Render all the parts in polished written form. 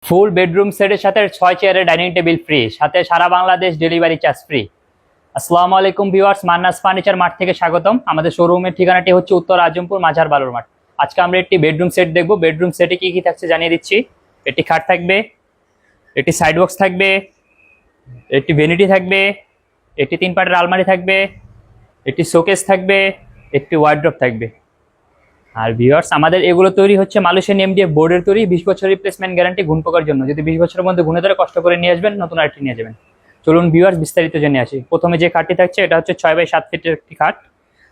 Full bedroom সেটের সাথে 6 চেয়ারের ডাইনিং টেবিল ফ্রি, সাথে সারা বাংলাদেশ ডেলিভারি চার্জ ফ্রি। আসসালামু আলাইকুম ভিউয়ার্স, মান্নাস ফার্নিচার মার্ট থেকে স্বাগতম। আমাদের শোরুমের ঠিকানাটি হচ্ছে উত্তর আজমপুর মাঝার বালুর মাঠ। আজকে আমরা একটি বেডরুম সেট দেখব। বেডরুম সেটে কি কি থাকছে জানিয়ে দিচ্ছি। একটি খাট থাকবে, একটি সাইড বক্স থাকবে, একটি ভ্যানিটি থাকবে, একটি 3 পাটের আলমারি থাকবে, একটি শোকেস থাকবে, একটি ওয়ার্ড্রপ থাকবে। আর ভিউয়ার্স, আমাদের এগুলো তৈরি হচ্ছে মালয়েশিয়ান এমডিএফ বোর্ডের তৈরি, 20 বছর রিপ্লেসমেন্ট গ্যারান্টি ঘুণ পোকার জন্য। যদি 20 বছরের মধ্যে ঘুণে ধরে কষ্ট করে নিয়ে আসবেন, নতুন আরেকটি নিয়ে যাবেন। চলুন ভিউয়ার্স বিস্তারিত জেনে আসি। প্রথমে যে খাটটি থাকছে এটা হচ্ছে 6x7 ফিটের একটি খাট।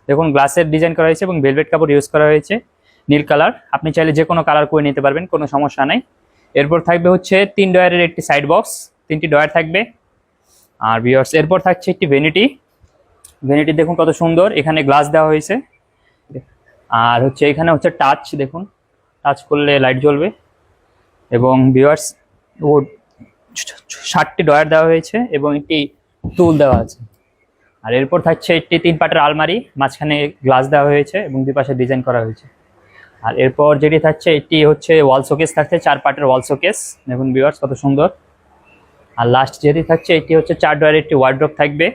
দেখুন গ্লাসের ডিজাইন করা হয়েছে এবং ভেলভেট কাপড় ইউজ করা হয়েছে, নীল কালার। আপনি চাইলে যে কোনো কালার করে নিতে পারবেন, কোনো সমস্যা নাই। এরপর থাকবে হচ্ছে 3 ডয়ারের একটি সাইড বক্স, 3টি ডয়ার থাকবে। আর ভিউয়ার্স, এরপর থাকছে একটি ভ্যানিটি। ভ্যানিটি দেখুন কত সুন্দর, এখানে গ্লাস দেওয়া হয়েছে। আর হচ্ছে এখানে হচ্ছে টাচ, দেখুন টাচ করলে লাইট জ্বলবে। এবং ভিউয়ার্স, ও 7টি ডয়ার দেওয়া হয়েছে এবং একটি টুল দেওয়া আছে। আর এরপর থাকছে একটি 3 পাটের আলমারি, মাঝখানে গ্লাস দেওয়া হয়েছে এবং দুই পাশে ডিজাইন করা হয়েছে। আর এরপর যেটি থাকছে এটি হচ্ছে ওয়াল শোকেস থাকছে, 4 পাটের ওয়াল শোকেস। দেখুন ভিউয়ার্স কত সুন্দর। আর লাস্ট যেটি থাকছে এটি হচ্ছে 4 ডয়ারের একটি ওয়ার্ড্রপ থাকবে,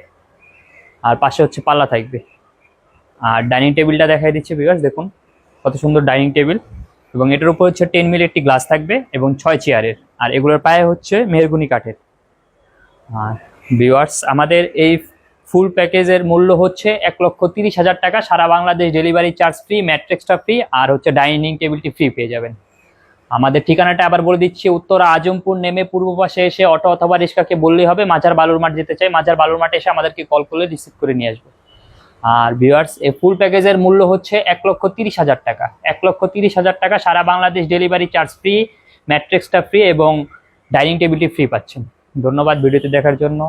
আর পাশে হচ্ছে পাল্লা থাকবে। আর ডাইনিং টেবিলটা দেখাই দিচ্ছি ভিউয়ার্স, দেখুন কত সুন্দর ডাইনিং টেবিল। এবং এটার উপর হচ্ছে 10 মিলি একটি গ্লাস থাকবে এবং 6 চেয়ারের। আর এগুলোর পায়ে হচ্ছে মেহগনি কাঠের। আর ভিউয়ার্স, আমাদের এই ফুল প্যাকেজের মূল্য হচ্ছে 1,30,000 টাকা। সারা বাংলাদেশ ডেলিভারি চার্জ ফ্রি, ম্যাট্রিক্সটা ফ্রি, আর হচ্ছে ডাইনিং টেবিলটি ফ্রি পেয়ে যাবেন। আমাদের ঠিকানাটা আবার বলে দিচ্ছি, উত্তর আজমপুর নেমে পূর্ব পাশে এসে অটো অথবা রিক্সাকে বললেই হবে মাঝার বালুর মাঠ যেতে চাই। মাঝার বালুর মাঠে এসে আমাদেরকে কল করলে রিসিভ করে নিয়ে আসবে। আর ভিউয়ার্স, এই ফুল প্যাকেজের মূল্য হচ্ছে 1,30,000 টাকা। 1,30,000 টাকা, সারা বাংলাদেশ ডেলিভারি চার্জ ফ্রি, ম্যাট্রিক্সটা ফ্রি এবং ডাইনিং টেবিলটি ফ্রি পাচ্ছেন। ধন্যবাদ ভিডিওটি দেখার জন্য।